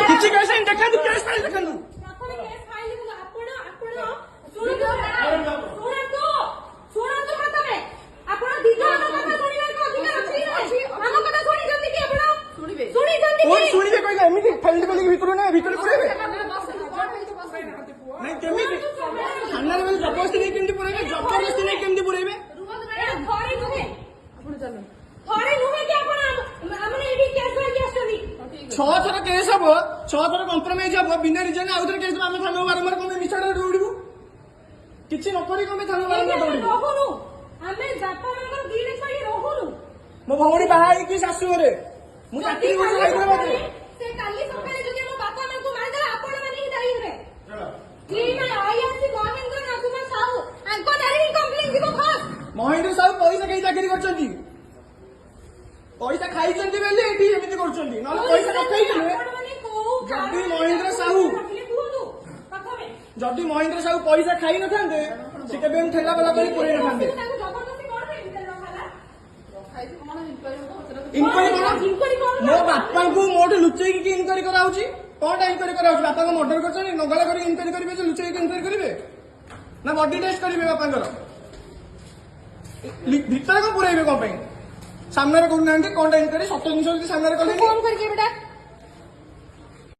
କିଛି କେସ୍ ନାହିଁ ଦେଖନ୍ତୁ କେସ୍ ଫାଇଲ୍ ଦେଖନ୍ତୁ ଶୁଣିବେ କହିଲେ ଏମିତି ଫାଇଲ୍ କରିକି ଭିତରୁ ନା ଭିତରେ ପୁରେଇବେ ନାଇଁ କେମିତି ଥାନାରେ ଗଲେ ଜବରଦସ୍ତି ନେଇ କେମିତି ପୁରେଇବେ ଜବରଦସ୍ତି ନେଇ କେମିତି ପୁରେଇବେ ଛଅ ଥର କେସ୍ ହବ 6 ଥର କମ୍ପ୍ରମାଇଜ ହବ ବିନା ରିଜନ ଆଉ ଥରେ କେସ୍ ଆମେ ଥାନା ବାରମ୍ବାର କଣ ମିଛରେ ଦୌଡ଼ିବୁ କିଛି ନ କରି କଣ ଥାନା ବାରମ୍ବାର ଦୌଡ଼ିବୁ ମୋ ଭଉଣୀ ବାହା ହେଇକି ଶାଶୁ ଘରେ ମୁଁ ଚାକିରି କରୁଛି ହାଇଦ୍ରାବାଦରେ ମହେନ୍ଦ୍ର ସାହୁ ପଇସା କେହି ଚାକିରି କରିଛନ୍ତି ପଇସା ଖାଇଛନ୍ତି ବୋଲି ଏଠି ଏମିତି କରୁଛନ୍ତି ନହେଲେ ପଇସା ନ ଖାଇଥିଲେ ଯଦି ମହେନ୍ଦ୍ର ସାହୁ ପଇସା ଖାଇ ନଥାନ୍ତେ ସେ କେବେ ଠେଲା ବେଲା କରି ପୁରେଇ ନଥାନ୍ତେ ଇନକ୍ୱାରି କଣ ମୋ ବାପାଙ୍କୁ ମୋଠୁ ଲୁଚେଇକି କି ଇନକ୍ୱାରି କରାହଉଛି କଣଟା ଇନକ୍ୱାରି କରାହଉଛି ବାପାଙ୍କ ମର୍ଡର କରିଛନ୍ତି ନଗଲା କରିକି ଇନକ୍ୱାରି କରିବେ ଯେ ଲୁଚେଇକି ଇନକ୍ୱାରି କରିବେ ନା ବଡି ଟେଷ୍ଟ କରିବେ ବାପାଙ୍କର ଭିତରେ କଣ ପୁରେଇବେ କଣ ପାଇଁ ସାମ୍ନାରେ କରୁନାହାନ୍ତି କଣଟା ଇନକ୍ୱାରି ସତ ଜିନିଷ ଯଦି ସାମ୍ନାରେ କଲେ